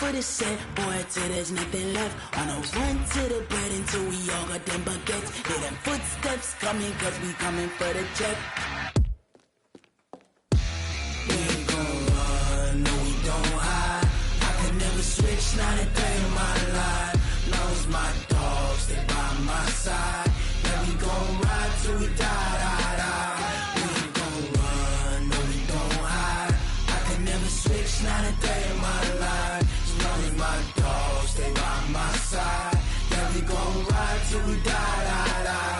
for the set, boy, till there's nothing left. On a run to the bread until we all got them baguettes. Hear them footsteps coming, cause we coming for the check. We ain't gon' run, no we don't hide. I could never switch, not a day in my life. Knows my dogs, stay by my side. Yeah, we gon' ride till we die, die, die. We ain't gon' run, no we don't hide. I could never switch, not a day in my life. As long as my dogs stay by my side. Yeah, we gon' ride till we die, die, die.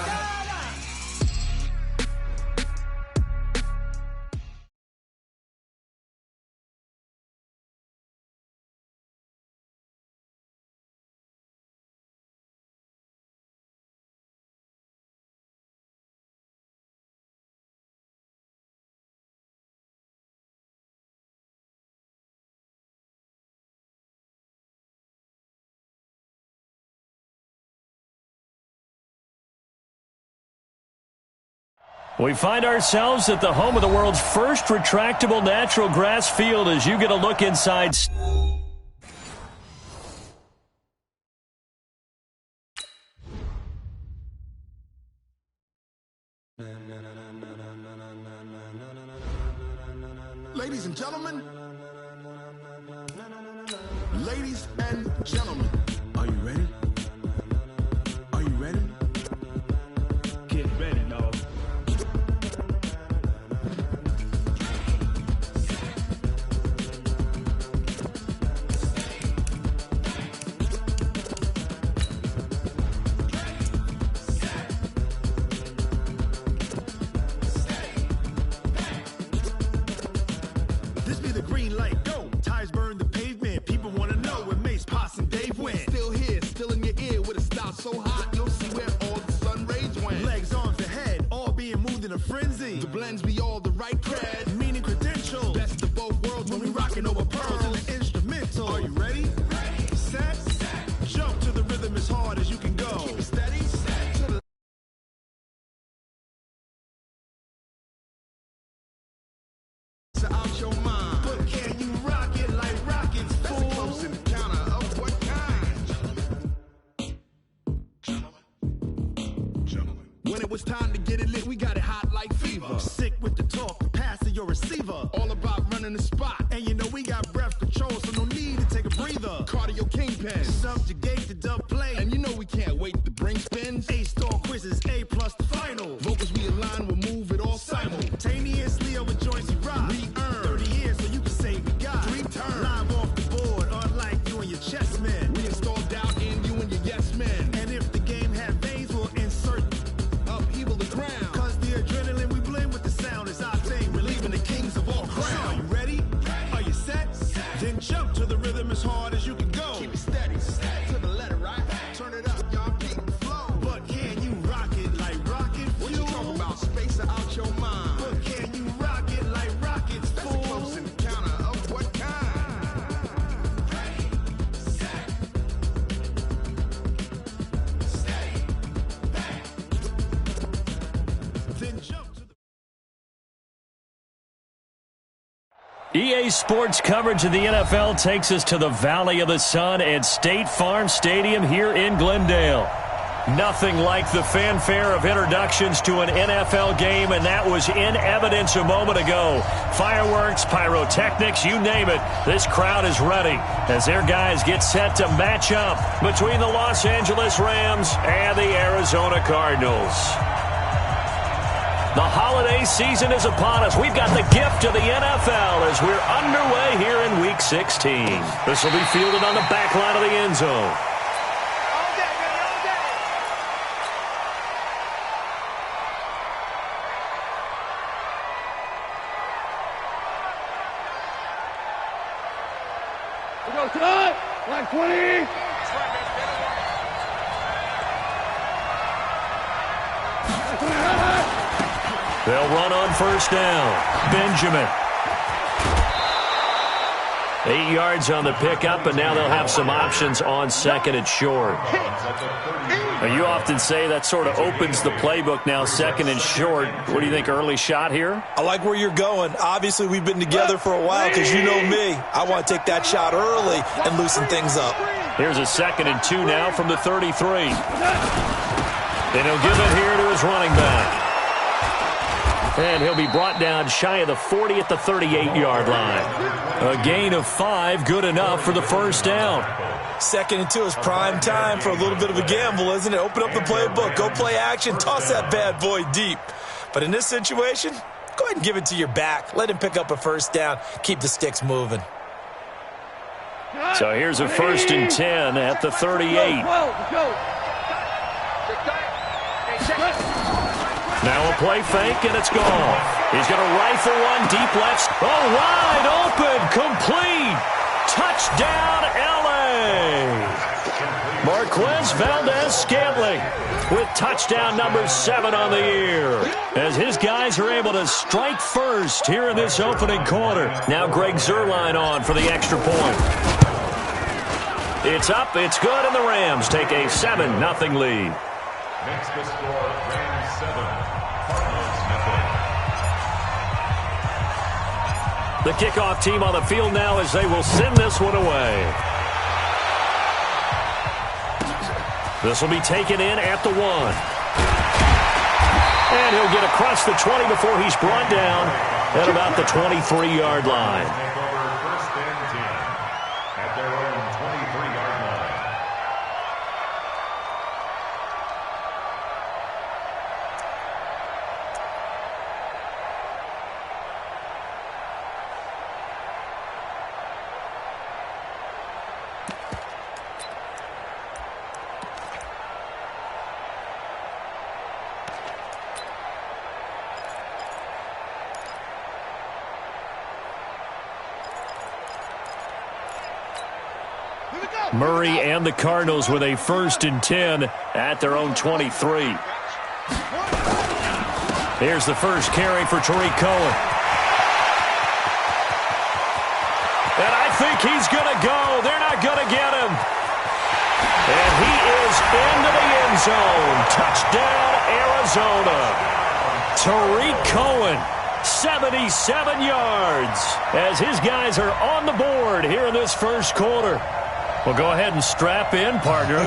We find ourselves at the home of the world's first retractable natural grass field as you get a look inside. Ladies and gentlemen, ladies and gentlemen, are you ready? Are you ready? Get ready, dog. This be the green light, go. Tires burn the pavement. People want to know where Mace, Pops, and Dave went. Still here, still in your ear with a style so hot, you'll see where all the sun rays went. Legs, arms, and head, all being moved in a frenzy. The blends be all the right cred, meaning credentials. Best of both worlds when we rockin' over pearls in the instrumental. Are you ready? Ready. Set. Jump to the rhythm as hard as you can go. Keep it steady. To the out your mind. But can you rock it like rockets, fool? That's a close encounter of what kind? Gentlemen. When it was time to get it lit, we got it hot like fever. Sick with the talk, the pass to your receiver. All about running the spot. And you know we got breath control, so no need to take a breather. Cardio kingpin. Subjugate the dub play. And you know we can't wait to bring spins. A-star quizzes, A+ the final. Vocals we align, we'll move it all simultaneously over joints we rock. We earn 30 years, so you can say we got 3 turns. Live off the board, unlike you and your chess men. We install doubt in you and your yes men. And if the game had veins, we'll insert upheaval the ground. Cause the adrenaline we blend with the sound is our thing. Relieving the kings of all crowns. So are you ready? Are you set? Then jump to the rhythm as hard as you can go. Keep it steady. To the letter, right? Turn it up, y'all keep the flow. But can you rock it like rocket fuel? What you talking about? Space out your mind. But can you rock it like rockets, fool? That's a close encounter of what kind? Ready, set, steady, back. Then jump to the EA Sports coverage of the NFL takes us to the Valley of the Sun at State Farm Stadium here in Glendale. Nothing like the fanfare of introductions to an NFL game, and that was in evidence a moment ago. Fireworks, pyrotechnics, you name it. This crowd is ready as their guys get set to match up between the Los Angeles Rams and the Arizona Cardinals. The holiday season is upon us. We've got the gift of the NFL as we're underway here in Week 16. This will be fielded on the back line of the end zone. We go cut, like 20. They'll run on first down. Benjamin. 8 yards on the pickup, and now they'll have some options on second and short. Now, you often say that sort of opens the playbook now, second and short. What do you think, early shot here? I like where you're going. Obviously, we've been together for a while because you know me. I want to take that shot early and loosen things up. Here's a 2nd and 2 now from the 33. And he'll give it here to his running back. And he'll be brought down shy of the 40 at the 38-yard line. A gain of 5, good enough for the first down. 2nd and 2 is prime time for a little bit of a gamble, isn't it? Open up the playbook, go play action, toss that bad boy deep. But in this situation, go ahead and give it to your back. Let him pick up a first down. Keep the sticks moving. So here's a 1st and 10 at the 38. Now a play fake, and it's gone. He's going to rifle one deep left. Oh, wide open, complete. Touchdown, L.A. Marquez Valdez-Scantling with touchdown number 7 on the year, as his guys are able to strike first here in this opening quarter. Now Greg Zuerlein on for the extra point. It's up, it's good, and the Rams take a 7-0 lead. Makes the score Rams 7, Cardinals nothing. The kickoff team on the field now as they will send this one away. This will be taken in at the 1. And he'll get across the 20 before he's brought down at about the 23-yard line. Take over 1st and 10 at their own 23-yard line. Murray and the Cardinals with a 1st and 10 at their own 23. Here's the first carry for Tariq Cohen. And I think he's going to go. They're not going to get him. And he is into the end zone. Touchdown, Arizona. Tariq Cohen, 77 yards, as his guys are on the board here in this first quarter. Well, go ahead and strap in, partner.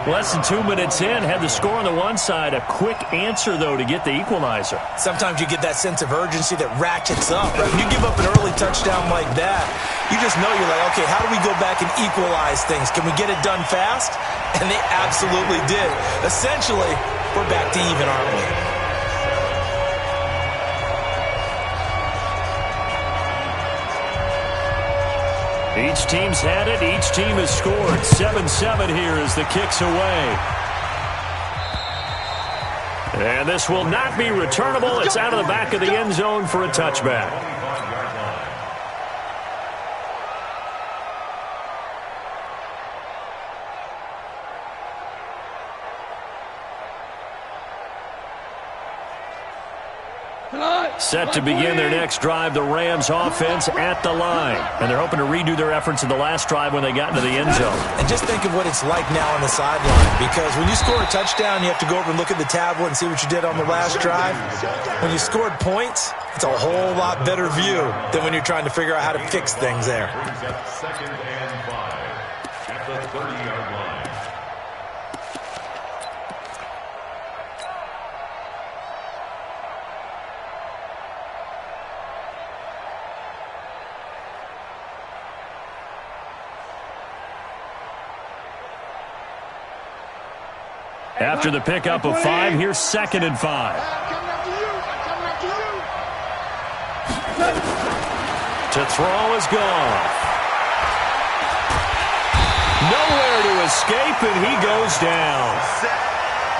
Less than 2 minutes in, had the score on the one side. A quick answer, though, to get the equalizer. Sometimes you get that sense of urgency that ratchets up. Right? When you give up an early touchdown like that, you just know you're like, okay, how do we go back and equalize things? Can we get it done fast? And they absolutely did. Essentially, we're back to even, aren't we? Each team's had it. Each team has scored. 7-7 here as the kick's away. And this will not be returnable. It's out of the back of the end zone for a touchback. Set to begin their next drive, the Rams offense at the line. And they're hoping to redo their efforts in the last drive when they got into the end zone. And just think of what it's like now on the sideline, because when you score a touchdown, you have to go over and look at the tablet and see what you did on the last drive. When you scored points, it's a whole lot better view than when you're trying to figure out how to fix things there. 2nd and 5 at the 30-yard line. After the pickup of 5, here's 2nd and 5. To throw is gone. Nowhere to escape, and he goes down.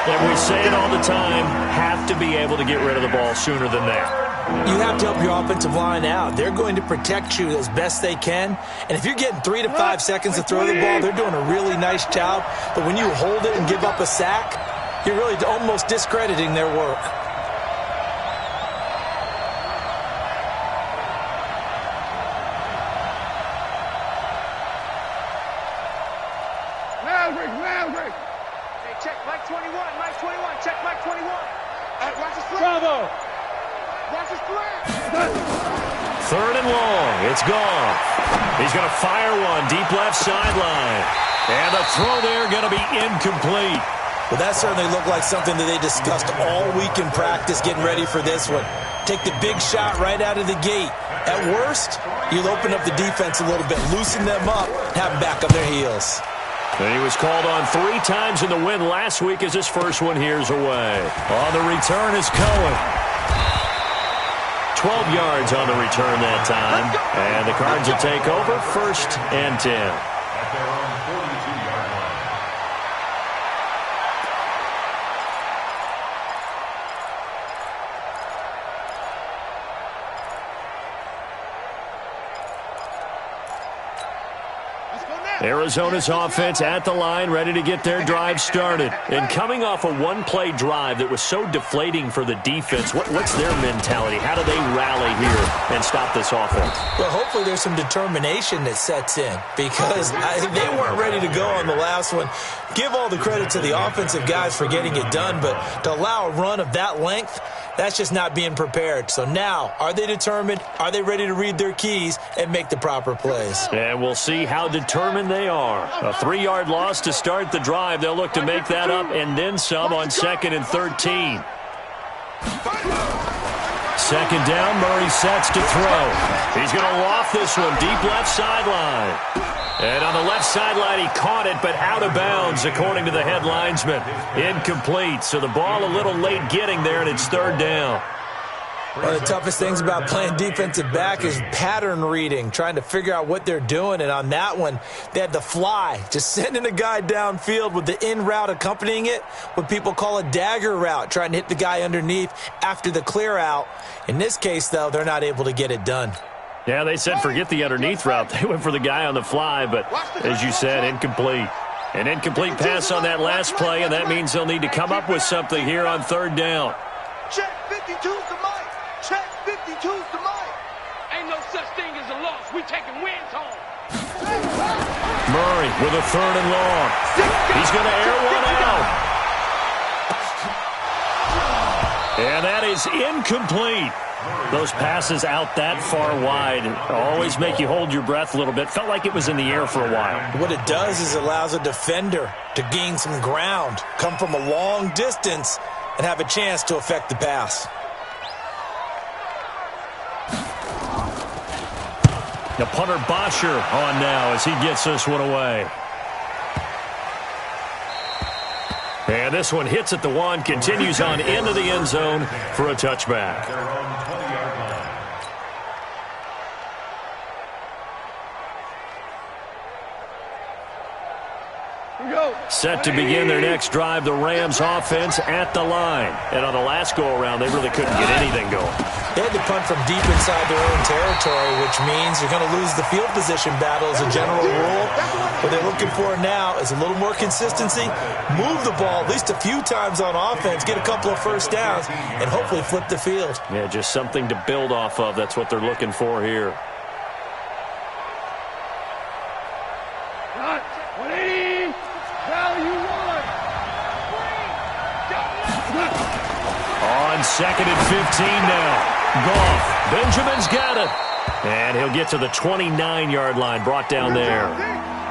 And we say it all the time, have to be able to get rid of the ball sooner than that. You have to help your offensive line out. They're going to protect you as best they can. And if you're getting 3 to 5 seconds to throw the ball, they're doing a really nice job. But when you hold it and give up a sack, you're really almost discrediting their work. Hey, check Mike 21, Mike 21, check Mike 21. Watch his flag. Bravo. Watch his flag. Third and long. It's gone. He's going to fire one deep left sideline. And the throw there going to be incomplete. Well, that certainly looked like something that they discussed all week in practice getting ready for this one. Take the big shot right out of the gate. At worst, you'll open up the defense a little bit, loosen them up, have them back on their heels. And he was called on 3 times in the win last week as his first one here's away. On the return is Cohen. 12 yards on the return that time. And the Cards will take over 1st and 10. At their own 42-yard line. Arizona's offense at the line, ready to get their drive started. And coming off a one-play drive that was so deflating for the defense, what's their mentality? How do they rally here and stop this offense? Well, hopefully there's some determination that sets in because they weren't ready to go on the last one. Give all the credit to the offensive guys for getting it done, but to allow a run of that length, that's just not being prepared. So now, are they determined? Are they ready to read their keys and make the proper plays? And we'll see how determined they are. A 3-yard loss to start the drive. They'll look to make that up and then some on 2nd and 13. Second down, Murray sets to throw. He's going to loft this one deep left sideline. And on the left sideline, he caught it, but out of bounds, according to the head linesman. Incomplete, so the ball a little late getting there, and it's 3rd down. One of the toughest things about playing defensive back is pattern reading, trying to figure out what they're doing. And on that one, they had the fly, just sending a guy downfield with the in route accompanying it, what people call a dagger route, trying to hit the guy underneath after the clear out. In this case, though, they're not able to get it done. Yeah, they said forget the underneath route. They went for the guy on the fly, but as you said, incomplete. An incomplete pass on that last play, and that means they'll need to come up with something here on 3rd down. Check 52's the mic. Check 52's the mic. Ain't no such thing as a loss. We taking wins home. Murray with a 3rd and long. He's going to air one out. And that is incomplete. Those passes out that far wide always make you hold your breath a little bit. Felt like it was in the air for a while. What it does is it allows a defender to gain some ground, come from a long distance, and have a chance to affect the pass. The punter Bosher on now as he gets this one away. And this one hits at the 1, continues on into the end zone for a touchback. Their own 20-yard line. Set to begin their next drive, the Rams offense at the line. And on the last go-around, they really couldn't get anything going. They had to punt from deep inside their own territory, which means you're going to lose the field position battle as a general rule. What they're looking for now is a little more consistency, move the ball at least a few times on offense, get a couple of first downs, and hopefully flip the field. Yeah, just something to build off of. That's what they're looking for here. On 2nd and 15 now. Goff. Benjamin's got it. And he'll get to the 29-yard line, brought down there.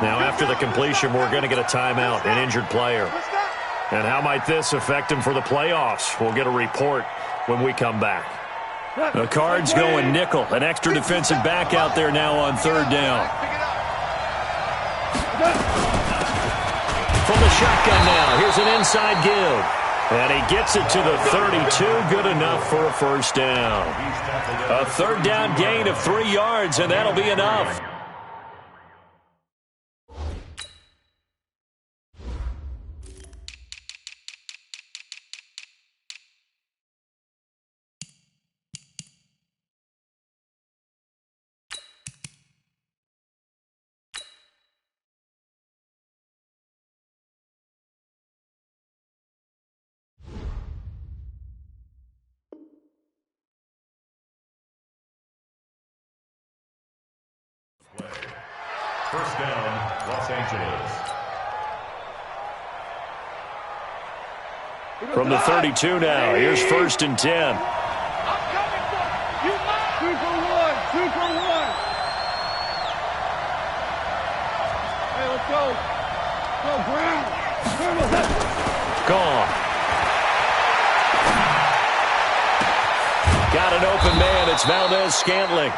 Now, after the completion, we're going to get a timeout, an injured player. And how might this affect him for the playoffs? We'll get a report when we come back. The Cards going nickel, an extra defensive back out there now on 3rd down. From the shotgun now, here's an inside give. And he gets it to the 32, good enough for a first down. A 3rd down gain of 3 yards, and that'll be enough. First down, Los Angeles. From the 32 now, here's 1st and 10. I'm coming for you. You 2 for 1. 2 for 1. Hey, let's go. Go, Brown. Gone. Got an open man. It's Valdez-Scantling.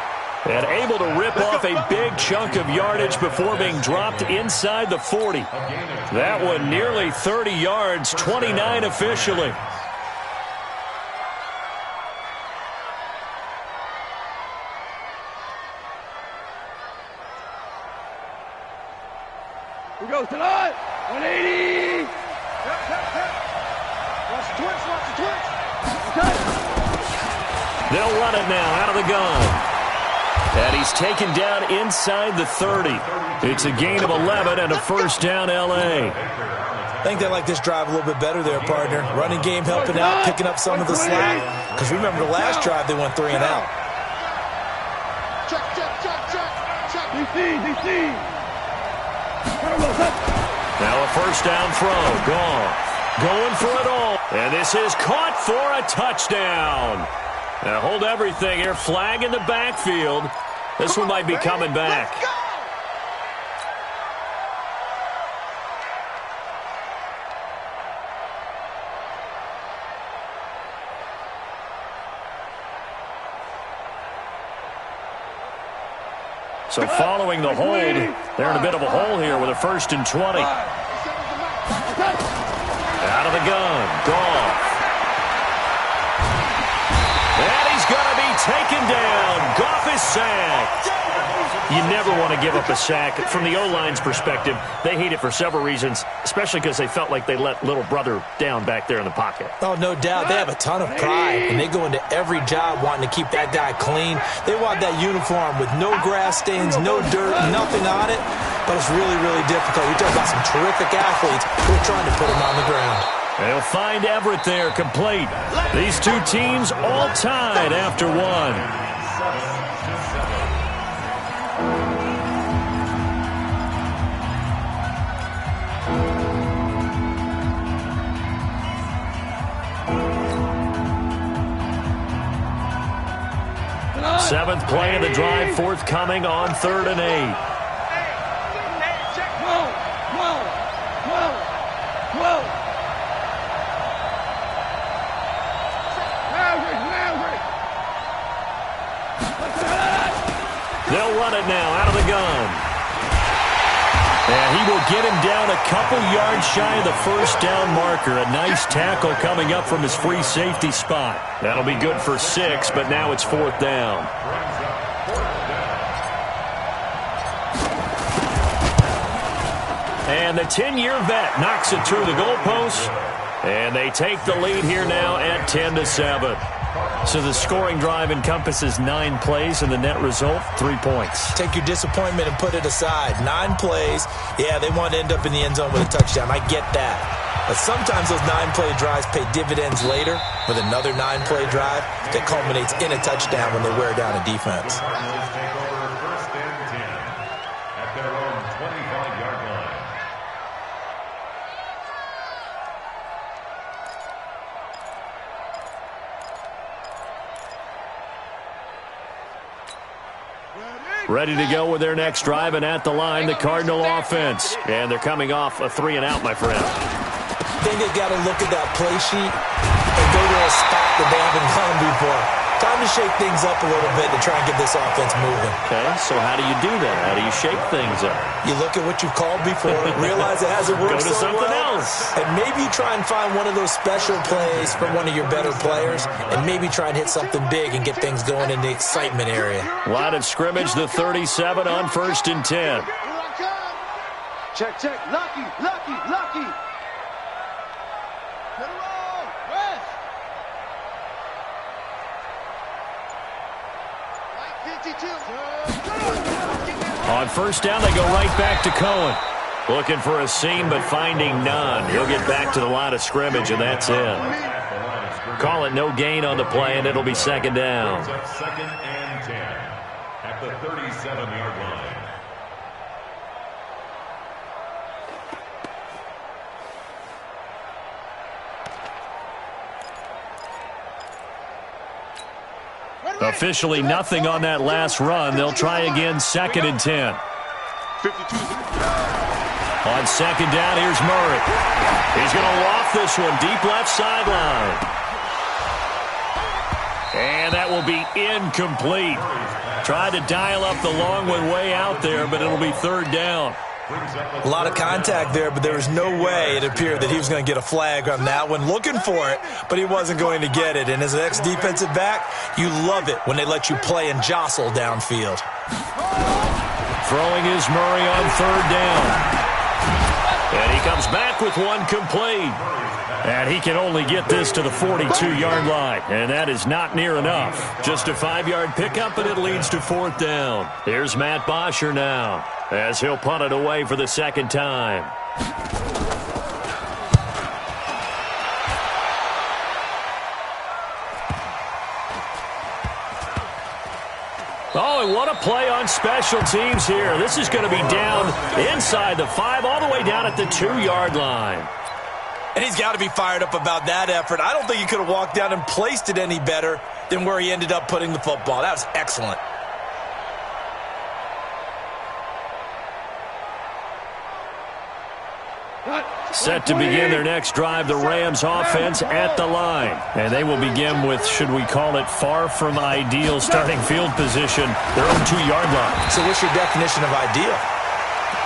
And able to rip off a big chunk of yardage before being dropped inside the 40. That one nearly 30 yards, 29 officially. Here goes tonight. 180. Watch the twitch. Watch the twitch. Okay. They'll run it now out of the gun. And he's taken down inside the 30. It's a gain of 11 and a 1st down, L.A. I think they like this drive a little bit better there, partner. Running game helping out, picking up some of the slack. Because remember the last drive, they went 3 and out. Check. DC. Now a 1st down throw. Gone. Going for it all. And this is caught for a touchdown. Now hold everything here. Flag in the backfield. This one might be coming back. So following the hold, they're in a bit of a hole here with a 1st and 20. Out of the gun. Goff. And he's going to be taken down. Goff is sacked. You never want to give up a sack. From the O-line's perspective, they hate it for several reasons, especially because they felt like they let little brother down back there in the pocket. Oh, no doubt. They have a ton of pride, and they go into every job wanting to keep that guy clean. They want that uniform with no grass stains, no dirt, nothing on it. But it's really, really difficult. You're talking about some terrific athletes who are trying to put him on the ground. They'll find Everett there, complete. These two teams all tied after one. Seventh play of the drive, forthcoming on 3rd and 8. They'll run it now out of the gun. And he will get him down a couple yards shy of the 1st down marker. A nice tackle coming up from his free safety spot. That'll be good for 6, but now it's 4th down. And the 10-year vet knocks it through the goalpost. And they take the lead here now at 10-7. So the scoring drive encompasses 9 plays, and the net result, 3 points. Take your disappointment and put it aside. 9 plays. Yeah, they want to end up in the end zone with a touchdown. I get that. But sometimes those 9-play drives pay dividends later with another 9-play drive that culminates in a touchdown when they wear down a defense. Take over 1st and 10 at their own 25-yard line. Ready to go with their next drive, and at the line, the Cardinal offense. And they're coming off a 3-and-out, my friend. I think they got to look at that play sheet and go to a spot that they haven't gone before. Time to shake things up a little bit to try and get this offense moving. Okay, so how do you do that? How do you shake things up? You look at what you've called before, realize it hasn't worked Go to so something well, else. and maybe try and find one of those special plays from one of your better players, and maybe try and hit something big and get things going in the excitement area. Line of scrimmage, the 37 on 1st and 10. Check. Lucky. On 1st down, they go right back to Cohen. Looking for a seam, but finding none. He'll get back to the line of scrimmage, and that's it. Call it no gain on the play, and it'll be 2nd down. 2nd and 10 at the 37-yard line. Officially nothing on that last run. They'll try again, 2nd and 10. 52. On 2nd down, here's Murray. He's going to loft this one deep left sideline. And that will be incomplete. Tried to dial up the long one way out there, but it'll be 3rd down. A lot of contact there, but there was no way it appeared that he was going to get a flag on that one. Looking for it, but he wasn't going to get it. And as an ex-defensive back, you love it when they let you play and jostle downfield. Throwing is Murray on 3rd down. And he comes back with one complete. And he can only get this to the 42-yard line. And that is not near enough. Just a 5-yard pickup, and it leads to 4th down. Here's Matt Bosher now, as he'll punt it away for the 2nd time. Oh, and what a play on special teams here. This is going to be down inside the 5, all the way down at the 2-yard line. And he's got to be fired up about that effort. I don't think he could have walked down and placed it any better than where he ended up putting the football. That was excellent. Set to begin their next drive, the Rams offense at the line. And they will begin with, should we call it, far from ideal starting field position, their own 2-yard line. So what's your definition of ideal?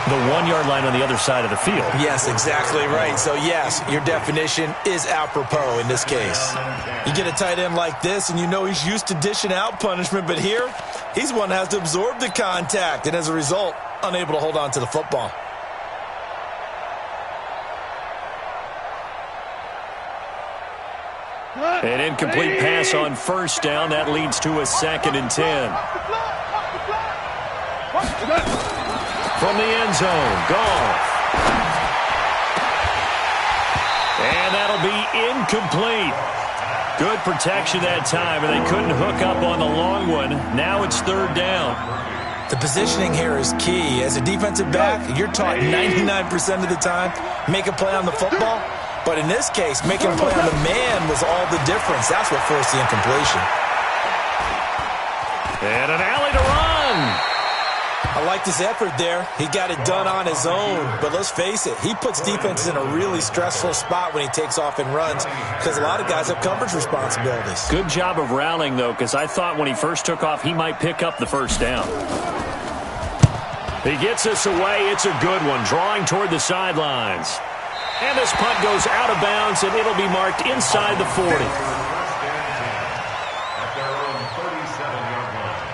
The 1-yard line on the other side of the field. Yes, exactly right. So, yes, your definition is apropos in this case. You get a tight end like this, and you know he's used to dishing out punishment, but here, he's one that has to absorb the contact, and as a result, unable to hold on to the football. An incomplete pass on 1st down. That leads to a 2nd and 10. From the end zone, Goff. And that'll be incomplete. Good protection that time, and they couldn't hook up on the long one. Now it's 3rd down. The positioning here is key. As a defensive back, you're taught 99% of the time, make a play on the football. But in this case, making a play on the man was all the difference. That's what forced the incompletion. And an alley to run. I like his effort there. He got it done on his own. But let's face it, he puts defenses in a really stressful spot when he takes off and runs because a lot of guys have coverage responsibilities. Good job of rallying, though, because I thought when he first took off, he might pick up the 1st down. He gets us away. It's a good one, drawing toward the sidelines. And this punt goes out of bounds, and it'll be marked inside the 40. At their own 37-yard line.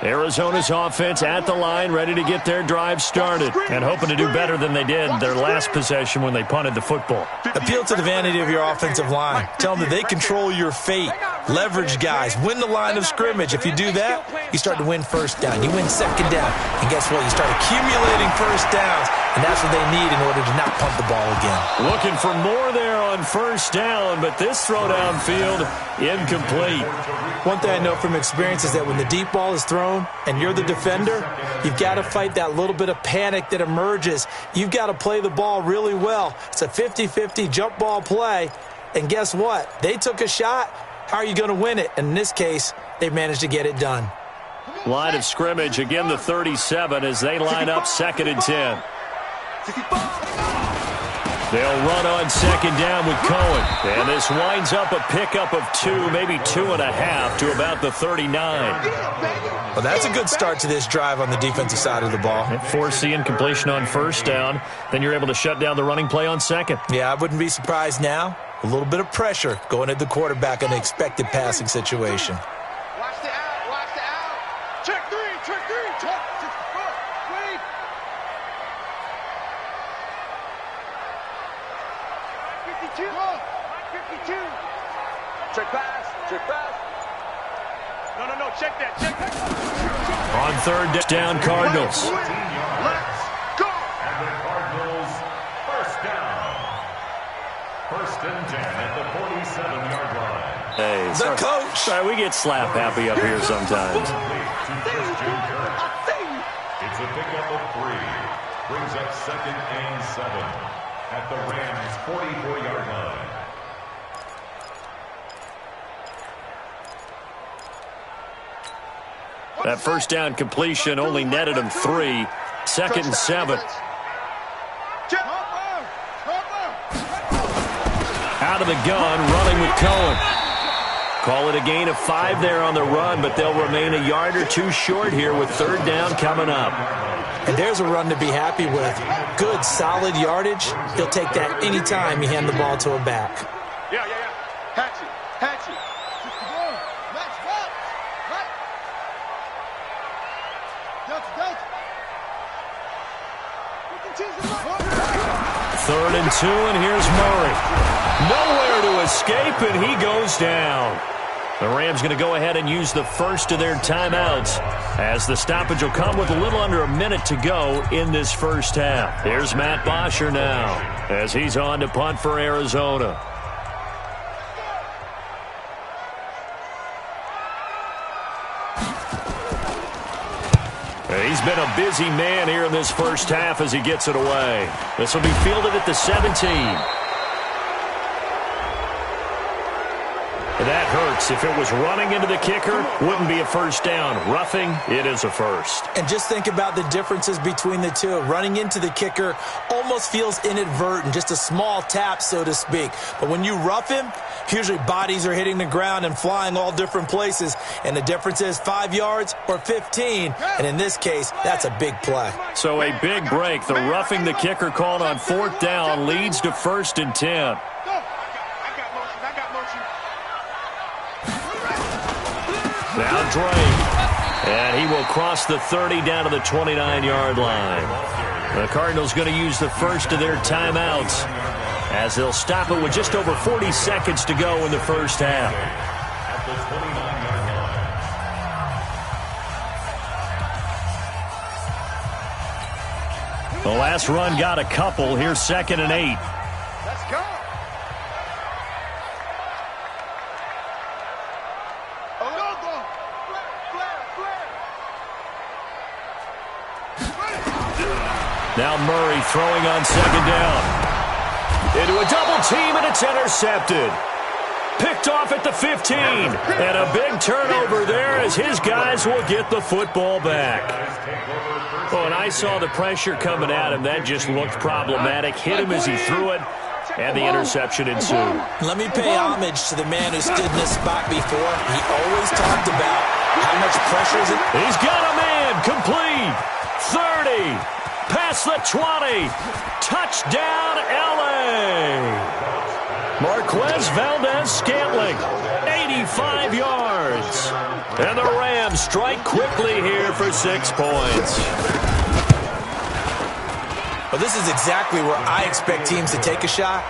Arizona's offense at the line, ready to get their drive started, and hoping to do better than they did their last possession when they punted the football. Appeal to the vanity of your offensive line. Tell them that they control your fate. Leverage guys. Win the line of scrimmage. If you do that, you start to win 1st down. You win 2nd down. And guess what? You start accumulating 1st downs, and that's what they need in order to not punt the ball again. Looking for more there on 1st down, but this throw downfield, incomplete. One thing I know from experience is that when the deep ball is thrown and you're the defender, you've got to fight that little bit of panic that emerges. You've got to play the ball really well. It's a 50-50 jump ball play, and guess what? They took a shot. How are you going to win it? And in this case, they managed to get it done. Line of scrimmage, again the 37 as they line up 2nd and 10. They'll run on 2nd down with Cohen. And this winds up a pickup of 2, maybe 2.5 to about the 39. Well, that's a good start to this drive on the defensive side of the ball. Force the incompletion on 1st down. Then you're able to shut down the running play on 2nd. Yeah, I wouldn't be surprised now. A little bit of pressure going at the quarterback in an expected passing situation. Watch the out, watch the out. Check 3, check 3, check 64. Wait. 52, 52. Check pass, check pass. No, check that, check that. On 3rd down, Cardinals. Let's go. And the Cardinals, 1st down. 1st and 10 at the 47-yard line. Hey, The coach. Sorry, we get slap happy up here sometimes. It's a pickup of 3. Brings up 2nd and 7 at the Rams' 44-yard line. That first down completion only netted him 3. 2nd and 7. Out of the gun, running with Cohen. Call it a gain of 5 there on the run, but they'll remain a yard or 2 short here with 3rd down coming up. And there's a run to be happy with. Good, solid yardage. He'll take that any time you hand the ball to a back. Yeah. Hatch it. Third and 2, and here's Murray. Nowhere to escape, and he goes down. The Rams going to go ahead and use the first of their timeouts, as the stoppage will come with a little under a minute to go in this first half. Here's Matt Bosher now, as he's on to punt for Arizona. He's been a busy man here in this first half as he gets it away. This will be fielded at the 17. That hurts. If it was running into the kicker, wouldn't be a first down. Roughing, it is a first. And just think about the differences between the two. Running into the kicker almost feels inadvertent, just a small tap, so to speak. But when you rough him, usually bodies are hitting the ground and flying all different places. And the difference is 5 yards or 15. And in this case, that's a big play. So a big break. The roughing the kicker called on 4th down leads to 1st and 10. Now Drake, and he will cross the 30 down to the 29-yard line. The Cardinals going to use the first of their timeouts, as they'll stop it with just over 40 seconds to go in the first half. The last run got a couple. Here's 2nd and 8. Let's go. Now Murray throwing on 2nd down. Into a double team, and it's intercepted. Picked off at the 15. And a big turnover there as his guys will get the football back. Oh, and I saw the pressure coming at him. That just looked problematic. Hit him as he threw it, and the interception ensued. Let me pay homage to the man who stood in this spot before. He always talked about how much pressure is it. He's got a man. Complete. 30. Past the 20. Touchdown, L.A. Marquez Valdez-Scantling, 85 yards. And the Rams strike quickly here for 6 points. Well, this is exactly where I expect teams to take a shot.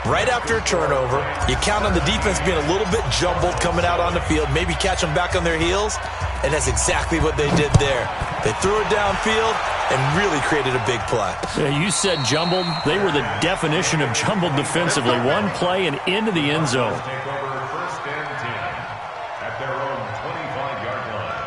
Right after a turnover, you count on the defense being a little bit jumbled coming out on the field, maybe catch them back on their heels, and that's exactly what they did there. They threw it downfield and really created a big play. Yeah, you said jumbled. They were the definition of jumbled defensively. One play and into the end zone. Take over 1st and 10 at their own 25-yard line.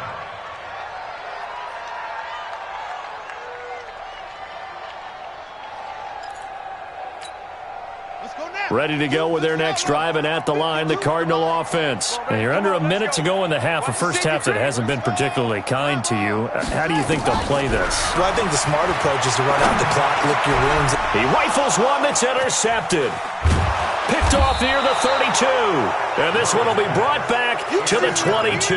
Ready to go with their next drive, and at the line, the Cardinal offense. And you're under a minute to go in the half, a first half that hasn't been particularly kind to you. How do you think they'll play this? Well, I think the smart approach is to run out the clock, lick your wounds. He rifles one that's intercepted. Picked off near the 32. And this one will be brought back to the 22.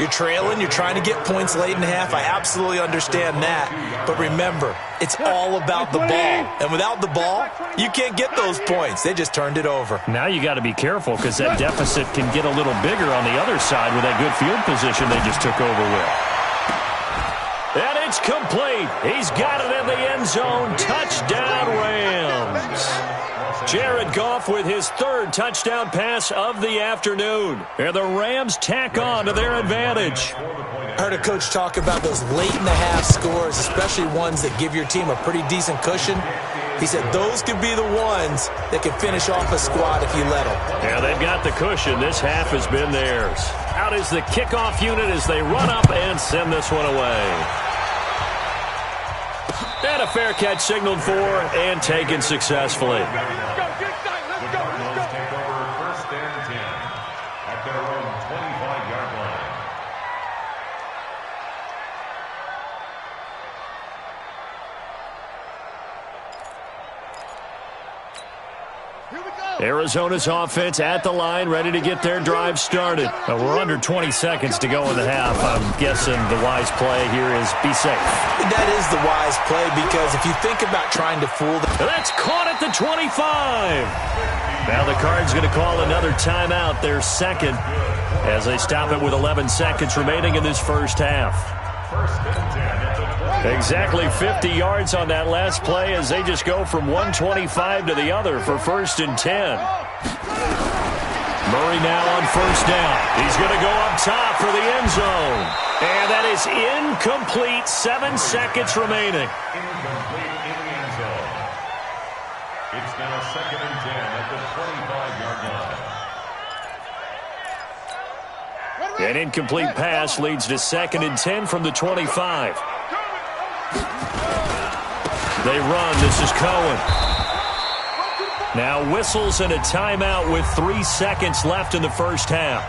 You're trailing, you're trying to get points late in the half. I absolutely understand that. But remember, it's all about the ball. And without the ball, you can't get those points. They just turned it over. Now you got to be careful because that deficit can get a little bigger on the other side with that good field position they just took over with. And it's complete. He's got it in the end zone. Touchdown, Rams. Jared Goff with his 3rd touchdown pass of the afternoon. And the Rams tack on to their advantage. I heard a coach talk about those late-in-the-half scores, especially ones that give your team a pretty decent cushion. He said those could be the ones that can finish off a squad if you let them. Yeah, they've got the cushion. This half has been theirs. Out is the kickoff unit as they run up and send this one away. And a fair catch signaled for and taken successfully. Arizona's offense at the line, ready to get their drive started. We're under 20 seconds to go in the half. I'm guessing the wise play here is be safe. That is the wise play because if you think about trying to fool them. That's caught at the 25. Now the Cards going to call another timeout, their second, as they stop it with 11 seconds remaining in this first half. Exactly 50 yards on that last play as they just go from 125 to the other for 1st and 10. Murray now on 1st down. He's going to go up top for the end zone. And that is incomplete. 7 seconds remaining. Incomplete in the end zone. It's now 2nd and 10 at the 25-yard line. An incomplete pass leads to 2nd and 10 from the 25. They run. This is Cohen. Now whistles and a timeout with 3 seconds left in the first half.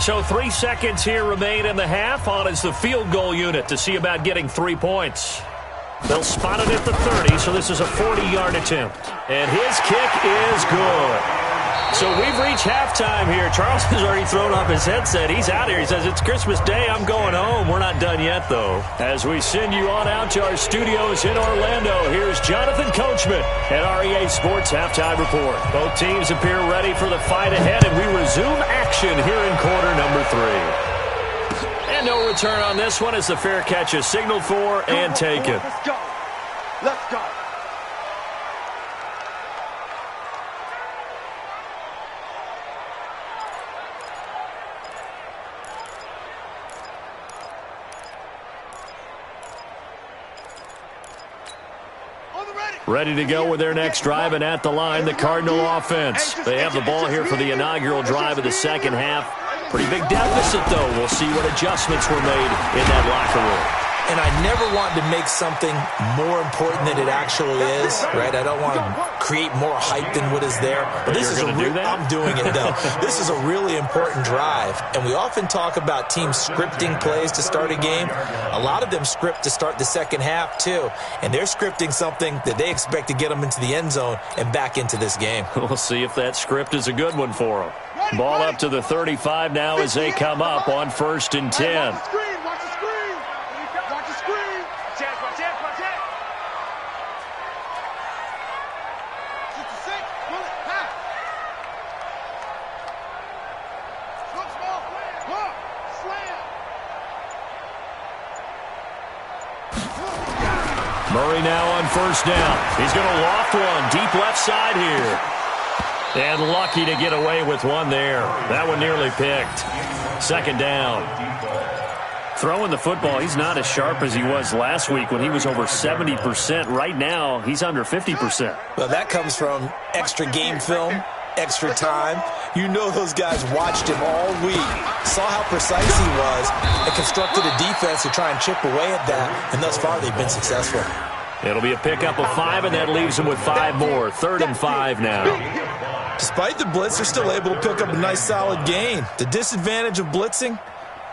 So 3 seconds here remain in the half. On is the field goal unit to see about getting 3 points. They'll spot it at the 30, so this is a 40-yard attempt. And his kick is good. So we've reached halftime here. Charles has already thrown off his headset. He's out here. He says, it's Christmas Day. I'm going home. We're not done yet, though. As we send you on out to our studios in Orlando, here's Jonathan Coachman at REA Sports Halftime Report. Both teams appear ready for the fight ahead, and we resume action here in quarter number 3. And no return on this one as the fair catch is signaled for and taken. Let's go. Let's go. Ready to go with their next drive, and at the line, the Cardinal offense. They have the ball here for the inaugural drive of the second half. Pretty big deficit, though. We'll see what adjustments were made in that locker room. And I never want to make something more important than it actually is, right? I don't want to create more hype than what is there. But this is do that? I'm doing it, though. This is a really important drive. And we often talk about teams scripting plays to start a game. A lot of them script to start the second half, too. And they're scripting something that they expect to get them into the end zone and back into this game. We'll see if that script is a good one for them. Ball up to the 35 now as they come up on 1st and 10. Murray now on 1st down. He's going to loft one deep left side here. And lucky to get away with one there. That one nearly picked. 2nd down. Throwing the football, he's not as sharp as he was last week when he was over 70%. Right now, he's under 50%. Well, that comes from extra game film, extra time. You know those guys watched him all week, saw how precise he was, and constructed a defense to try and chip away at that. And thus far, they've been successful. It'll be a pickup of 5, and that leaves them with 5 more. 3rd and 5 now. Despite the blitz, they're still able to pick up a nice, solid gain. The disadvantage of blitzing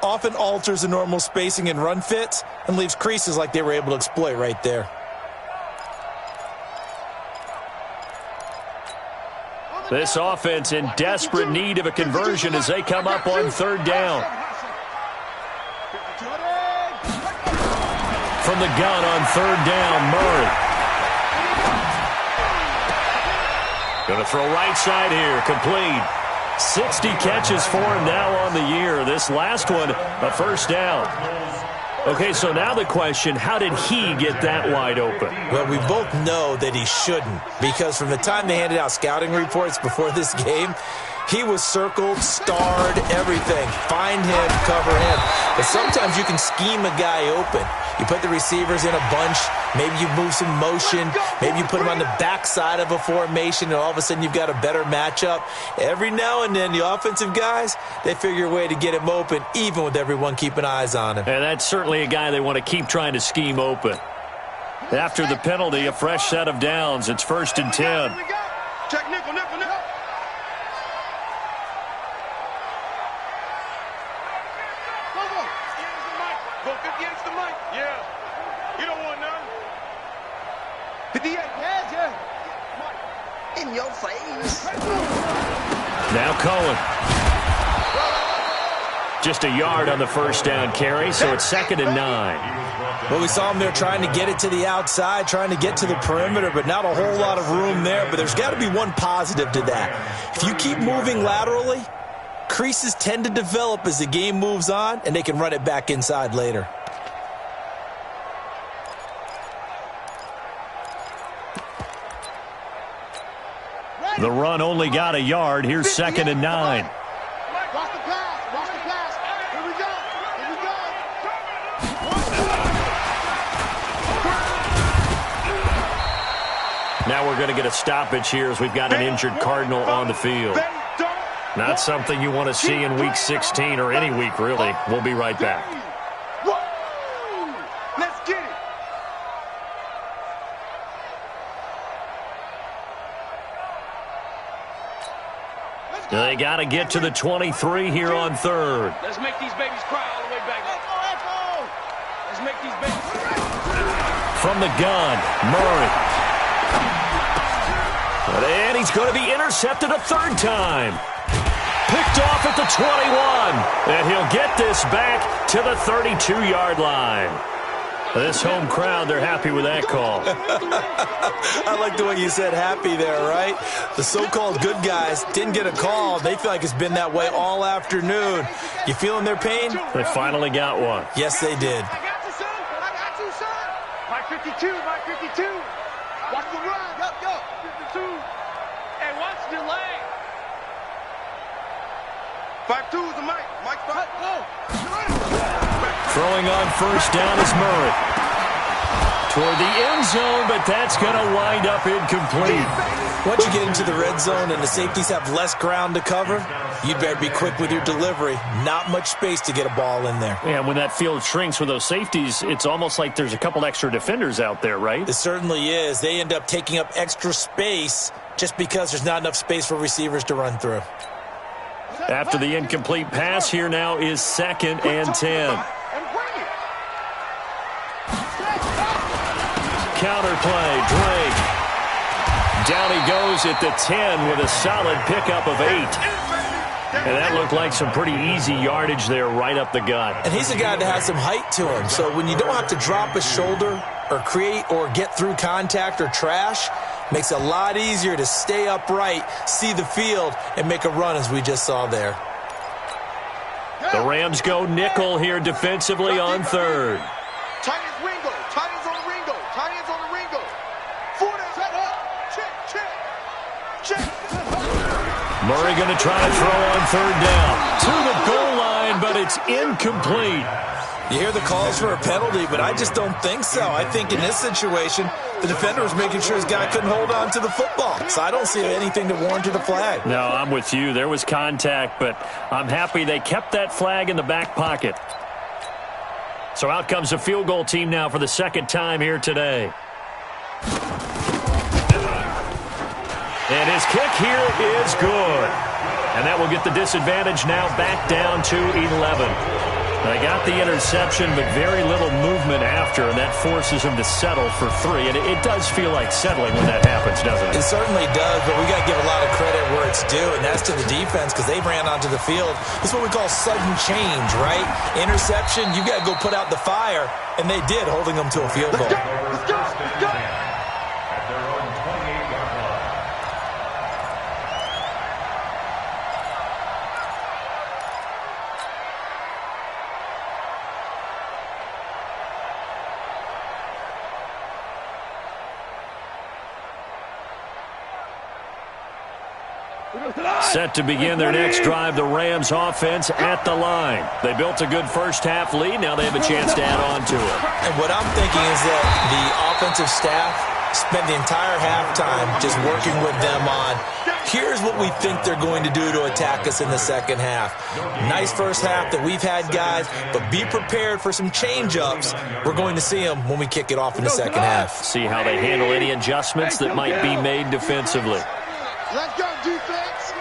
often alters the normal spacing and run fits and leaves creases like they were able to exploit right there. This offense in desperate need of a conversion as they come up on 3rd down. From the gun on 3rd down, Murray. Going to throw right side here, complete. 60 catches for him now on the year. This last one, a 1st down. Okay, so now the question, how did he get that wide open? Well, we both know that he shouldn't, because from the time they handed out scouting reports before this game, He was circled, starred, everything. Find him, cover him. But sometimes you can scheme a guy open. You put the receivers in a bunch. Maybe you move some motion. Maybe you put them on the backside of a formation, and all of a sudden you've got a better matchup. Every now and then, the offensive guys, they figure a way to get him open, even with everyone keeping eyes on him. And that's certainly a guy they want to keep trying to scheme open. After the penalty, a fresh set of downs. It's 1st and 10. Check nickel, nickel, nickel. Go 58 to the mic. Yeah. You don't want none. 58. Yeah. In your face. Now Cohen. Just a yard on the first down carry, so it's 2nd and 9. Well, we saw him there trying to get it to the outside, trying to get to the perimeter, but not a whole lot of room there. But there's got to be one positive to that. If you keep moving laterally, creases tend to develop as the game moves on, and they can run it back inside later. The run only got a yard. Here's 2nd and 9. Watch the pass. Watch the pass. Here we go. Here we go. Now we're going to get a stoppage here as we've got an injured Cardinal on the field. Not something you want to see in Week 16 or any week, really. We'll be right back. Let's get it. They got to get to the 23 here on 3rd. Let's make these babies cry all the way back. Let's make these babies cry. From the gun, Murray. And he's going to be intercepted a 3rd time. Picked off at the 21. And he'll get this back to the 32-yard line. This home crowd, they're happy with that call. I like the way you said happy there, right? The so-called good guys didn't get a call. They feel like it's been that way all afternoon. You feeling their pain? They finally got one. Yes, they did. I got you, son. I got you, son. Mike 52. Mike 52. Watch the run. Yup, yup. 52. Hey, watch the leg. 5-2 is the mic. Mike 5. Go. Throwing on first down is Murray. Toward the end zone, but that's going to wind up incomplete. Once you get into the red zone and the safeties have less ground to cover, you'd better be quick with your delivery. Not much space to get a ball in there. Yeah, when that field shrinks with those safeties, it's almost like there's a couple extra defenders out there, right? It certainly is. They end up taking up extra space just because there's not enough space for receivers to run through. After the incomplete pass, here now is 2nd and 10. Counterplay, Drake. Down he goes at the 10 with a solid pickup of 8. And that looked like some pretty easy yardage there right up the gut. And he's a guy that has some height to him. So when you don't have to drop a shoulder or create or get through contact or trash, makes it a lot easier to stay upright, see the field, and make a run as we just saw there. The Rams go nickel here defensively on 3rd. Tight ends Ringo. Tight ends on the Ringo. Tight ends on the Ringo. 4 down. Set up. Check. Murray going to try to throw on 3rd down. To the goal line, but it's incomplete. You hear the calls for a penalty, but I just don't think so. I think in this situation, the defender was making sure his guy couldn't hold on to the football. So I don't see anything to warrant a flag. No, I'm with you. There was contact, but I'm happy they kept that flag in the back pocket. So out comes the field goal team now for the 2nd time here today. And his kick here is good. And that will get the disadvantage now back down to 11. They got the interception, but very little movement after, and that forces him to settle for 3. And it does feel like settling when that happens, doesn't it? It certainly does, but we got to give a lot of credit where it's due, and that's to the defense because they ran onto the field. This is what we call sudden change, right? Interception, you got to go put out the fire, and they did, holding them to a field goal. Let's go. At their own 28-yard line. Set to begin their next drive, the Rams offense at the line. They built a good first-half lead. Now they have a chance to add on to it. And what I'm thinking is that the offensive staff spent the entire halftime just working with them on, here's what we think they're going to do to attack us in the second half. Nice first half that we've had, guys, but be prepared for some change-ups. We're going to see them when we kick it off in the second half. See how they handle any adjustments that might be made defensively. Let's go, defense.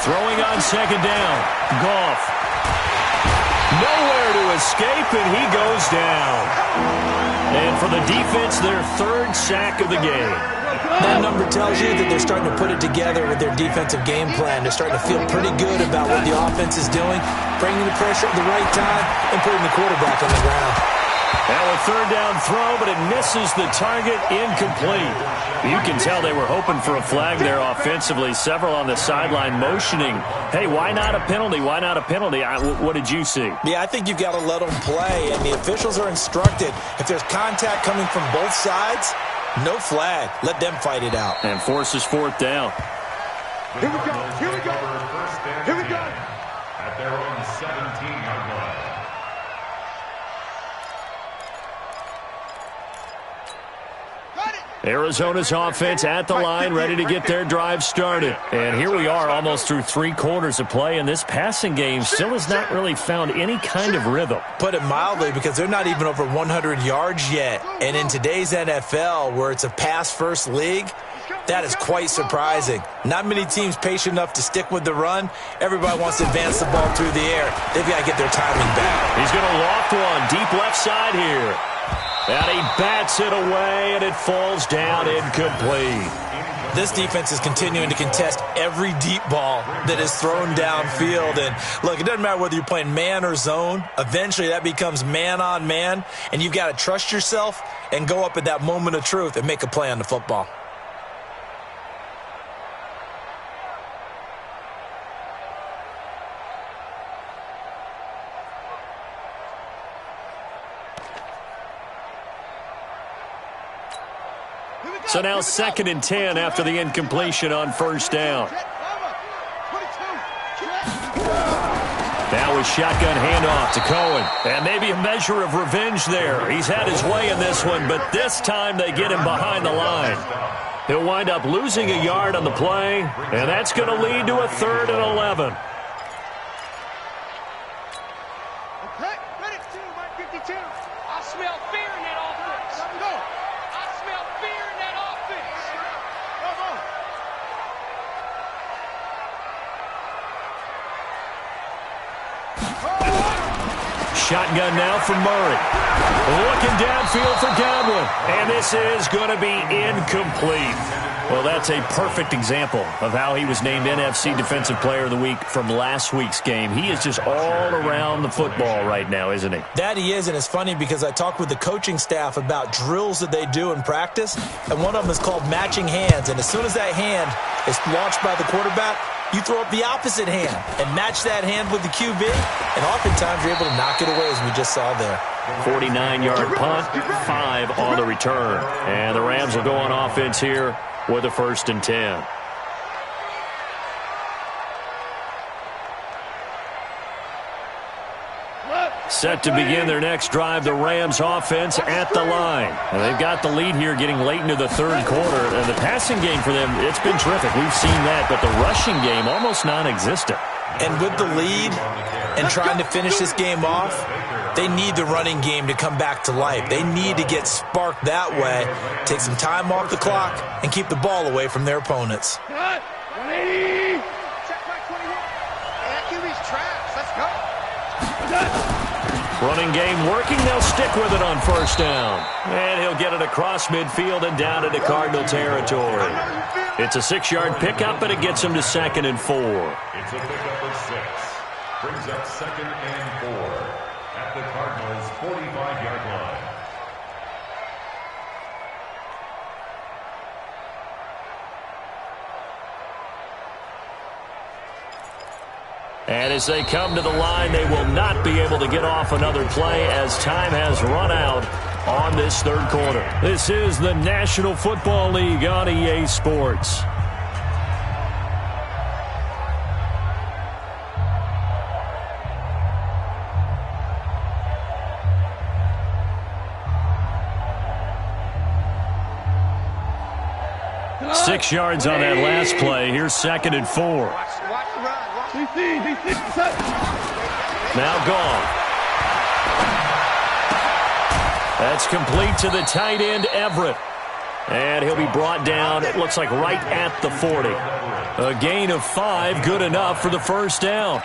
Throwing on second down. Goff. Nowhere to escape, and he goes down. And for the defense, their third sack of the game. That number tells you that they're starting to put it together with their defensive game plan. They're starting to feel pretty good about what the offense is doing, bringing the pressure at the right time, and putting the quarterback on the ground. Now a third down throw, but it misses the target, incomplete. You can tell they were hoping for a flag there offensively. Several on the sideline motioning, hey, why not a penalty? Why not a penalty? What did you see? Yeah, I think you've got to let them play, and the officials are instructed. If there's contact coming from both sides, no flag. Let them fight it out. And forces fourth down. Here we go. Here we go. Here we go. At their own 17-yard line. Arizona's offense at the line, ready to get their drive started. And here we are almost through 3 quarters of play, and this passing game still has not really found any kind of rhythm. Put it mildly, because they're not even over 100 yards yet. And in today's NFL, where it's a pass-first league, that is quite surprising. Not many teams patient enough to stick with the run. Everybody wants to advance the ball through the air. They've got to get their timing back. He's going to loft one deep left side here. And he bats it away, and it falls down incomplete. This defense is continuing to contest every deep ball that is thrown downfield. And look, it doesn't matter whether you're playing man or zone. Eventually, that becomes man on man, and you've got to trust yourself and go up at that moment of truth and make a play on the football. So now 2nd and 10 after the incompletion on first down. Now a shotgun handoff to Cohen. And maybe a measure of revenge there. He's had his way in this one, but this time they get him behind the line. He'll wind up losing a yard on the play, and that's going to lead to a 3rd and 11. Okay, ready, 52. I smell fear in that offense. Go. I smell fear in that offense. Come on. Shotgun now from Murray. Looking downfield for Godwin. And this is going to be incomplete. Well, that's a perfect example of how he was named NFC Defensive Player of the Week from last week's game. He is just all around the football right now, isn't he? That he is, and it's funny because I talked with the coaching staff about drills that they do in practice, and one of them is called matching hands. And as soon as that hand is launched by the quarterback, you throw up the opposite hand and match that hand with the QB, and oftentimes you're able to knock it away, as we just saw there. 49-yard punt, 5 on the return. And the Rams will go on offense here with a 1st and 10. Set to begin their next drive, the Rams offense at the line. And they've got the lead here getting late into the 3rd quarter. And the passing game for them, it's been terrific. We've seen that, but the rushing game almost non-existent. And with the lead and trying to finish this game off, they need the running game to come back to life. They need to get sparked that way, take some time off the clock, and keep the ball away from their opponents. Check back 21. That QB's trash. Let's go. Running game working. They'll stick with it on 1st down. And he'll get it across midfield and down into Cardinal territory. It's a 6-yard pickup, and it gets him to 2nd and 4. It's a pickup of 6. Brings up 2nd and 4 at the Cardinals' 45-yard line. And as they come to the line, they will not be able to get off another play as time has run out on this 3rd quarter. This is the National Football League on EA Sports. 6 yards on that last play. Here's 2nd and 4. Watch the run. Now gone. That's complete to the tight end, Everett. And he'll be brought down, it looks like, right at the 40. A gain of 5, good enough for the first down.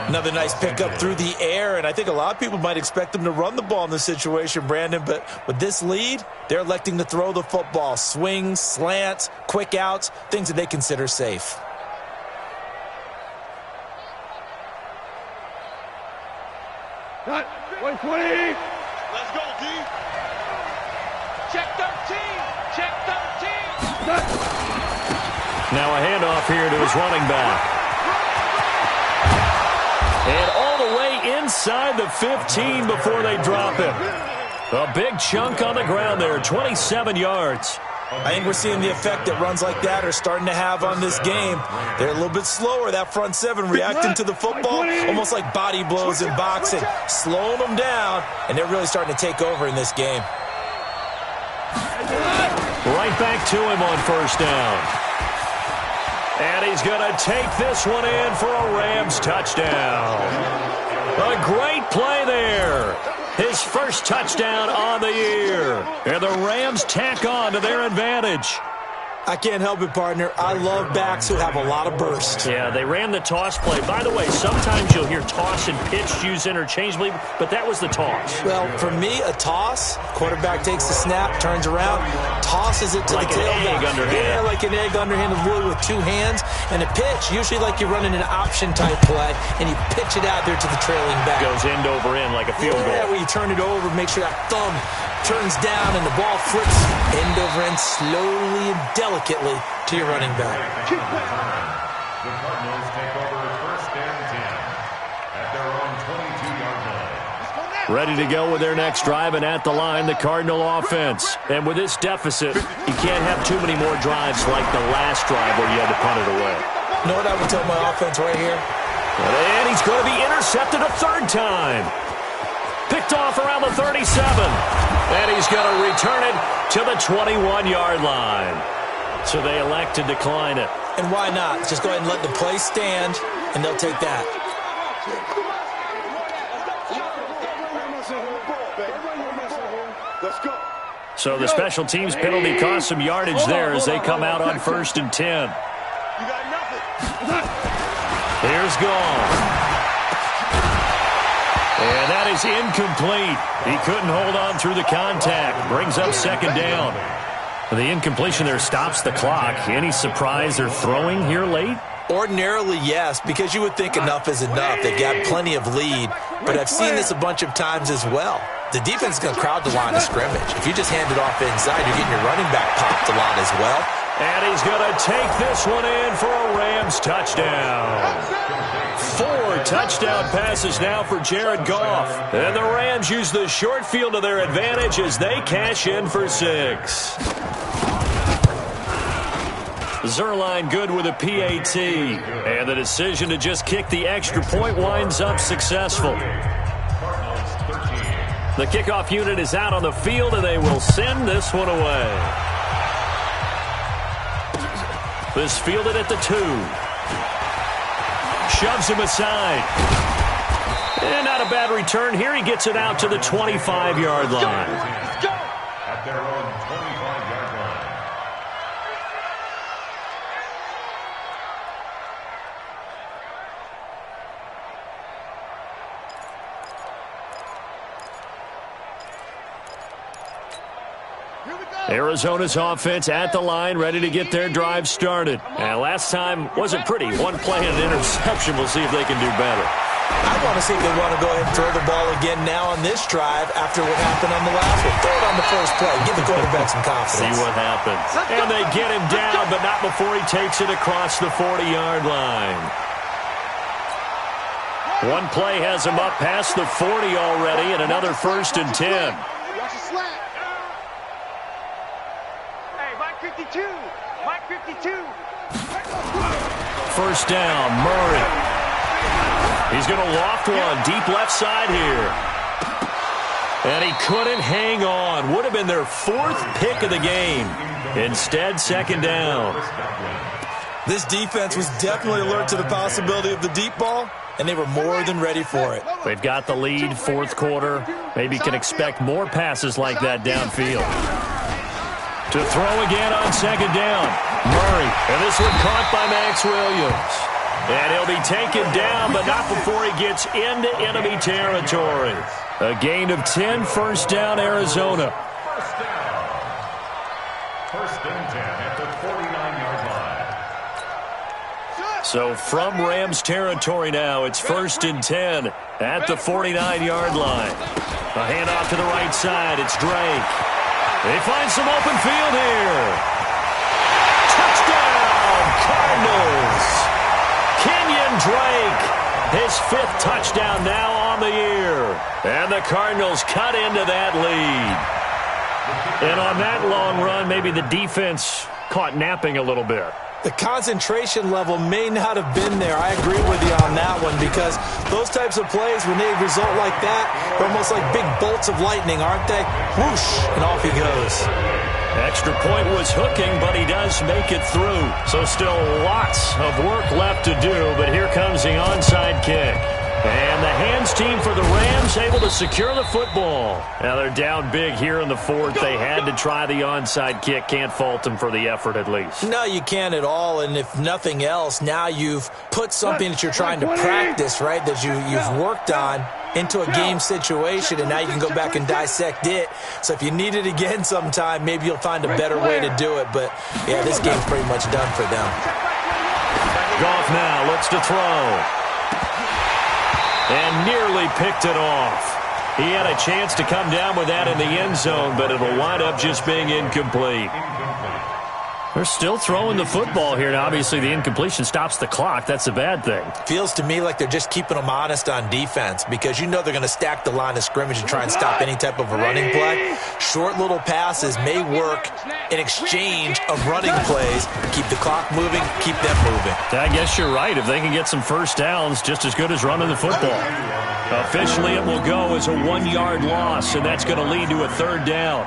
Another nice pickup through the air, and I think a lot of people might expect them to run the ball in this situation, Brandon, but with this lead, they're electing to throw the football. Swings, slants, quick outs, things that they consider safe. Cut. 120. Let's go, D. Check 13. Check 13. Cut. Now a handoff here to his running back. And all the way inside the 15 before they drop him. A big chunk on the ground there, 27 yards. I think we're seeing the effect that runs like that are starting to have on this game. They're a little bit slower, that front seven, reacting to the football, almost like body blows in boxing, slowing them down, and they're really starting to take over in this game. Right back to him on first down. And he's going to take this one in for a Rams touchdown. A great play there. His first touchdown on the year. And the Rams tack on to their advantage. I can't help it, partner. I love backs who have a lot of burst. Yeah, they ran the toss play. By the way, sometimes you'll hear toss and pitch used interchangeably, but that was the toss. Well, for me, a toss, quarterback takes the snap, turns around, tosses it to like the tailback. Egg underhand. Yeah, like an egg underhanded, really with two hands. And a pitch, usually like you're running an option-type play, and you pitch it out there to the trailing back. Goes end over end like a field goal. Yeah, where you turn it over, make sure that thumb turns down and the ball flips end over end slowly and delicately to your running back. The Cardinals take over 1st and 10 at their own 22-yard line. Ready to go with their next drive, and at the line, the Cardinal offense. And with this deficit, you can't have too many more drives like the last drive where you had to punt it away. You know what I would tell my offense right here? And he's going to be intercepted a 3rd time. Picked off around the 37. And he's going to return it to the 21-yard line. So they elect to decline it. And why not? Just go ahead and let the play stand, and they'll take that. So the special teams penalty cost some yardage there as they come out on 1st and 10. Here's gone. And that is incomplete. He couldn't hold on through the contact. Brings up 2nd down. The incompletion there stops the clock. Any surprise they're throwing here late? Ordinarily, yes, because you would think enough is enough. They've got plenty of lead, but I've seen this a bunch of times as well. The defense is going to crowd the line of scrimmage. If you just hand it off inside, you're getting your running back popped a lot as well. And he's going to take this one in for a Rams touchdown. 4 touchdown passes now for Jared Goff. And the Rams use the short field to their advantage as they cash in for 6. Zerline good with a PAT. And the decision to just kick the extra point winds up successful. The kickoff unit is out on the field, and they will send this one away. This fielded at the 2. Shoves him aside. And not a bad return here. He gets it out to the 25-yard line. At their own 25-yard line. Arizona's offense at the line, ready to get their drive started. And last time wasn't pretty. One play and an interception. We'll see if they can do better. I want to see if they want to go ahead and throw the ball again now on this drive after what happened on the last one. Throw it on the first play. Give the quarterback some confidence. See what happens. And they get him down, but not before he takes it across the 40-yard line. One play has him up past the 40 already, and another 1st and 10. Watch the slant. Hey, Mike 52. Mike 52. First down, Murray. He's going to loft one deep left side here. And he couldn't hang on. Would have been their 4th pick of the game. Instead, 2nd down. This defense was definitely alert to the possibility of the deep ball, and they were more than ready for it. They've got the lead, 4th quarter. Maybe can expect more passes like that downfield. To throw again on 2nd down. Murray, and this one caught by Max Williams. And he'll be taken down, but not before he gets into enemy territory. A gain of 10, 1st down, Arizona. First and 10 at the 49-yard line. So from Rams territory now, it's 1st and 10 at the 49-yard line. A handoff to the right side. It's Drake. They find some open field here. Touchdown, Cardinals. Kenyon Drake, his 5th touchdown now on the year. And the Cardinals cut into that lead. And on that long run, maybe the defense caught napping a little bit. The concentration level may not have been there. I agree with you on that one, because those types of plays, when they result like that, are almost like big bolts of lightning, aren't they? Whoosh, and off he goes. Extra point was hooking, but he does make it through. So still lots of work left to do, but here comes the onside kick. And the hands team for the Rams able to secure the football. Now they're down big here in the 4th. They had to try the onside kick. Can't fault them for the effort at least. No, you can't at all. And if nothing else, now you've put something that you're trying to practice, right, that you've worked on into a game situation, and now you can go back and dissect it. So if you need it again sometime, maybe you'll find a better way to do it. But, yeah, this game's pretty much done for them. Goff now looks to throw. And nearly picked it off. He had a chance to come down with that in the end zone, but it'll wind up just being incomplete. They're still throwing the football here. Now, obviously, the incompletion stops the clock. That's a bad thing. Feels to me like they're just keeping them honest on defense, because you know they're going to stack the line of scrimmage and try and stop any type of a running play. Short little passes may work in exchange of running plays. Keep the clock moving, keep them moving. I guess you're right. If they can get some first downs, just as good as running the football. Officially, it will go as a 1-yard loss, and that's going to lead to a 3rd down.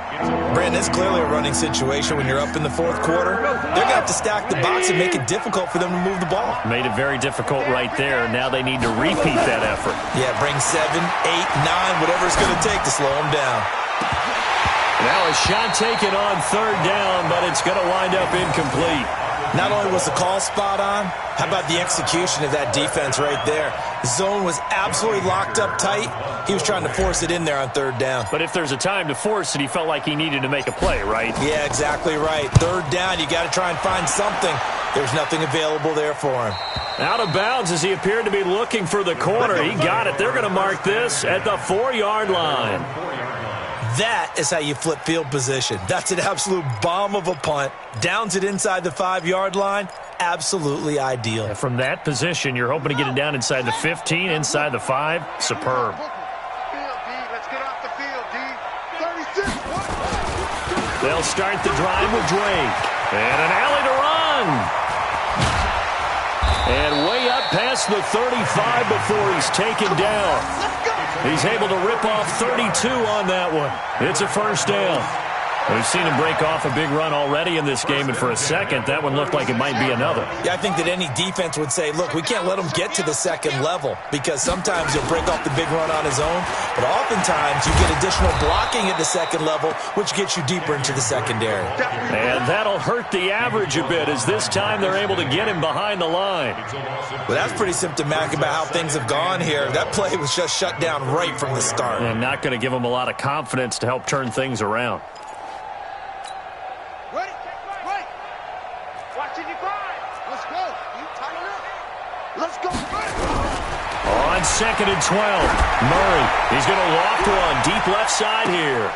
Brandon, it's clearly a running situation when you're up in the 4th quarter. They're going to have to stack the box and make it difficult for them to move the ball. Made it very difficult right there. Now they need to repeat that effort. Yeah, bring 7, 8, 9, whatever it's going to take to slow them down. Now a shot taken on 3rd down, but it's going to wind up incomplete. Not only was the call spot on, how about the execution of that defense right there? The zone was absolutely locked up tight. He was trying to force it in there on 3rd down. But if there's a time to force it, he felt like he needed to make a play, right? Yeah, exactly right. 3rd down, you got to try and find something. There's nothing available there for him. Out of bounds as he appeared to be looking for the corner. He got it. They're going to mark this at the 4-yard line. That is how you flip field position. That's an absolute bomb of a punt. Downs it inside the 5-yard line. Absolutely ideal. And from that position, you're hoping to get it down inside the 15, inside the 5. Superb. Let's get off the field, D. 36. They'll start the drive with Drake. And an alley to run. And way up past the 35 before he's taken down. He's able to rip off 32 on that one. It's a 1st down. We've seen him break off a big run already in this game, and for a second, that one looked like it might be another. Yeah, I think that any defense would say, look, we can't let him get to the 2nd level, because sometimes he'll break off the big run on his own, but oftentimes you get additional blocking at the 2nd level, which gets you deeper into the secondary. And that'll hurt the average a bit, as this time they're able to get him behind the line. Well, that's pretty symptomatic about how things have gone here. That play was just shut down right from the start. And not going to give him a lot of confidence to help turn things around. Let's go. On 2nd and 12, Murray. He's going to loft one deep left side here.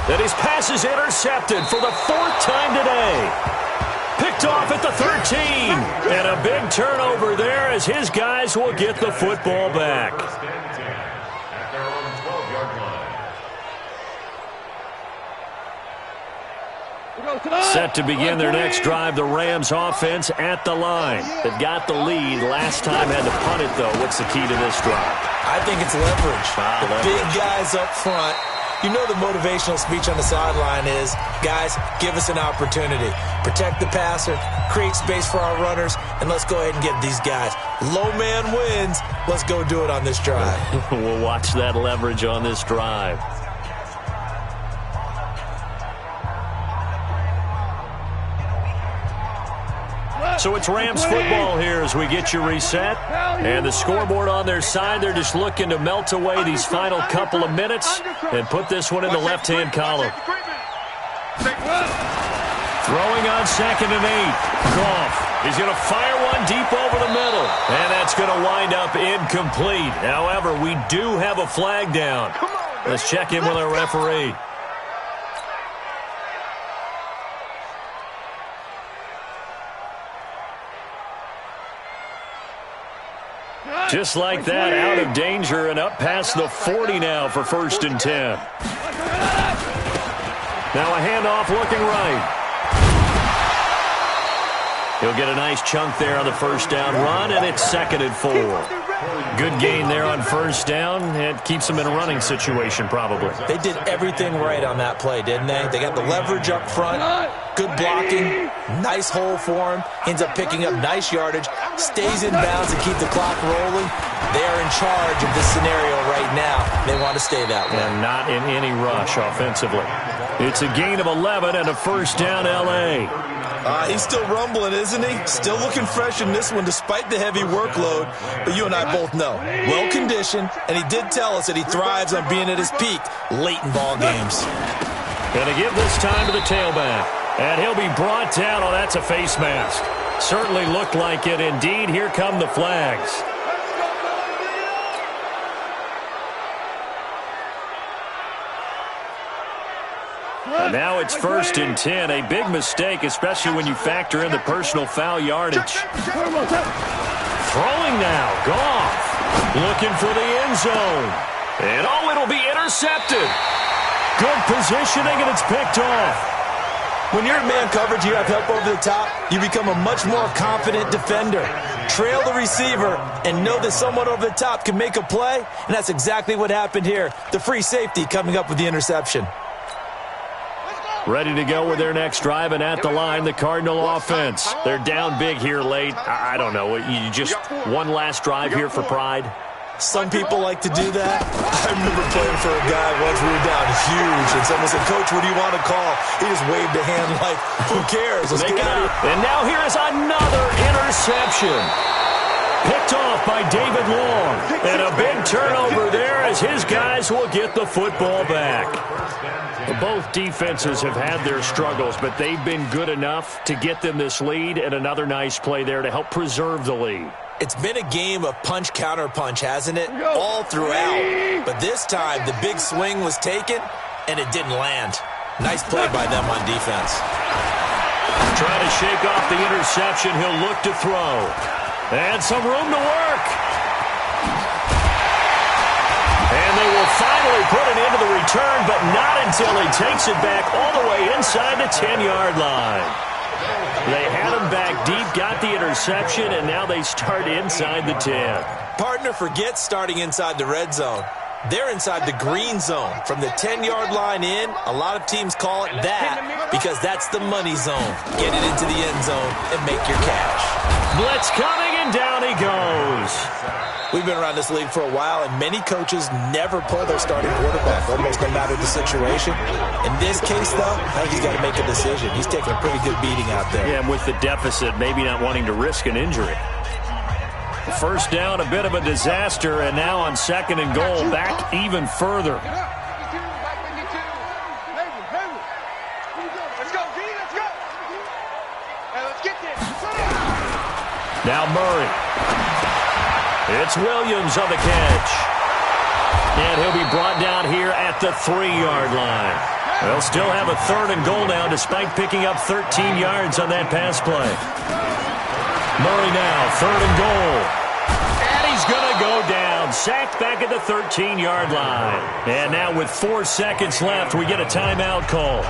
And his pass is intercepted for the 4th time today. Picked off at the 13. And a big turnover there as his guys will get the football back. At their own 12-yard line. Set to begin their next drive, the Rams offense at the line. They've got the lead. Last time had to punt it, though. What's the key to this drive? I think it's leverage. The big guys up front You know the motivational speech on the sideline is, guys, give us an opportunity. Protect the passer, create space for our runners, and let's go ahead and get these guys. Low man wins. Let's go do it on this drive. We'll watch that leverage on this drive. So it's Rams football here as we get you reset. And the scoreboard on their side, they're just looking to melt away these final couple of minutes and put this one in the left-hand column. Throwing on 2nd and 8. Goff. He's going to fire one deep over the middle. And that's going to wind up incomplete. However, we do have a flag down. Let's check in with our referee. Just like that, out of danger and up past the 40 now for 1st and 10. Now a handoff looking right. He'll get a nice chunk there on the 1st down run, and it's 2nd and 4. Good gain there on 1st down. It keeps them in a running situation probably. They did everything right on that play, didn't they? They got the leverage up front, good blocking, nice hole for him, ends up picking up nice yardage, stays in bounds to keep the clock rolling. They are in charge of this scenario right now. They want to stay that way. And not in any rush offensively. It's a gain of 11 and a 1st down L.A. He's still rumbling, isn't he? Still looking fresh in this one despite the heavy workload. But you and I both know, well-conditioned, and he did tell us that he thrives on being at his peak late in ball games. Going to give this time to the tailback. And he'll be brought down. Oh, that's a face mask. Certainly looked like it. Indeed, here come the flags. And now it's 1st and 10. A big mistake, especially when you factor in the personal foul yardage. Throwing now. Goff. Looking for the end zone. And oh, it'll be intercepted. Good positioning, and it's picked off. When you're in man coverage, you have help over the top, you become a much more confident defender. Trail the receiver and know that someone over the top can make a play, and that's exactly what happened here. The free safety coming up with the interception. Ready to go with their next drive, and at the line, the Cardinal offense. They're down big here late. I don't know. You just one last drive here for pride? Some people like to do that. I remember playing for a guy once we were down huge, and someone said, "Coach, what do you want to call?" He just waved a hand like, "Who cares? Let's get out of here." And now here is another interception. Picked off by David Long. And a big turnover there as his guys will get the football back. Both defenses have had their struggles, but they've been good enough to get them this lead, and another nice play there to help preserve the lead. It's been a game of punch-counter-punch, hasn't it? All throughout. But this time, the big swing was taken, and it didn't land. Nice play by them on defense. Trying to shake off the interception. He'll look to throw. And some room to work. And they will finally put it into the return, but not until he takes it back all the way inside the 10-yard line. They had him back deep, got the interception, and now they start inside the 10. Partner forgets starting inside the red zone. They're inside the green zone. From the 10-yard line in, a lot of teams call it that because that's the money zone. Get it into the end zone and make your cash. Blitz coming, and down he goes. We've been around this league for a while, and many coaches never pull their starting quarterback, almost no matter the situation. In this case, though, I think he's got to make a decision. He's taking a pretty good beating out there. Yeah, and with the deficit, maybe not wanting to risk an injury. First down, a bit of a disaster, and now on 2nd and goal, back even further. Now Murray. It's Williams on the catch. And he'll be brought down here at the 3-yard line. They'll still have a 3rd and goal now despite picking up 13 yards on that pass play. Murray now, 3rd and goal. And he's going to go down. Sacked back at the 13-yard line. And now with 4 seconds left, we get a timeout call.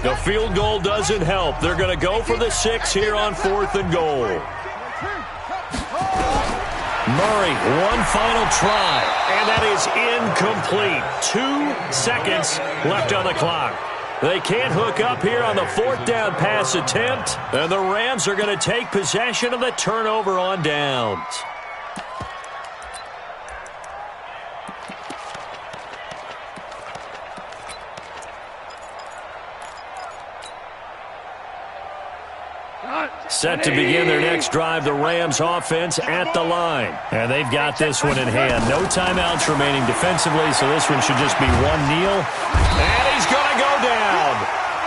The field goal doesn't help. They're going to go for the 6 here on 4th and goal. Murray, one final try, and that is incomplete. 2 seconds left on the clock. They can't hook up here on the 4th down pass attempt, and the Rams are going to take possession of the turnover on downs. Set to begin their next drive, the Rams offense at the line. And they've got this one in hand. No timeouts remaining defensively, so this one should just be one kneel. And he's going to go down.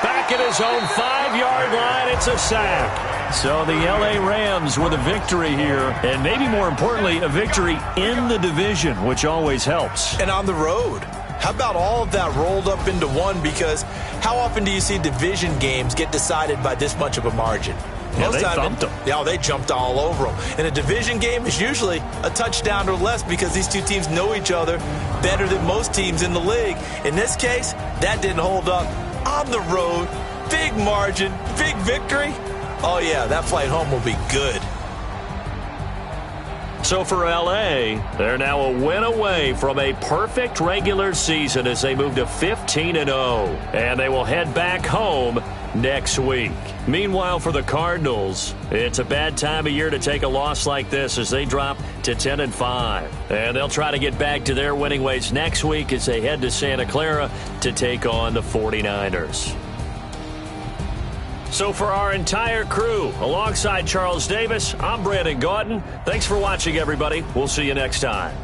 Back at his own 5-yard line, it's a sack. So the L.A. Rams with a victory here, and maybe more importantly, a victory in the division, which always helps. And on the road. How about all of that rolled up into one? Because how often do you see division games get decided by this much of a margin? Yeah, they thumped them. Yeah, they jumped all over them. And a division game is usually a touchdown or less because these two teams know each other better than most teams in the league. In this case, that didn't hold up. On the road, big margin, big victory. Oh, yeah, that flight home will be good. So for L.A., they're now a win away from a perfect regular season as they move to 15-0. And they will head back home next week. Meanwhile, for the Cardinals, it's a bad time of year to take a loss like this as they drop to 10-5. And they'll try to get back to their winning ways next week as they head to Santa Clara to take on the 49ers. So for our entire crew, alongside Charles Davis, I'm Brandon Gaudin. Thanks for watching, everybody. We'll see you next time.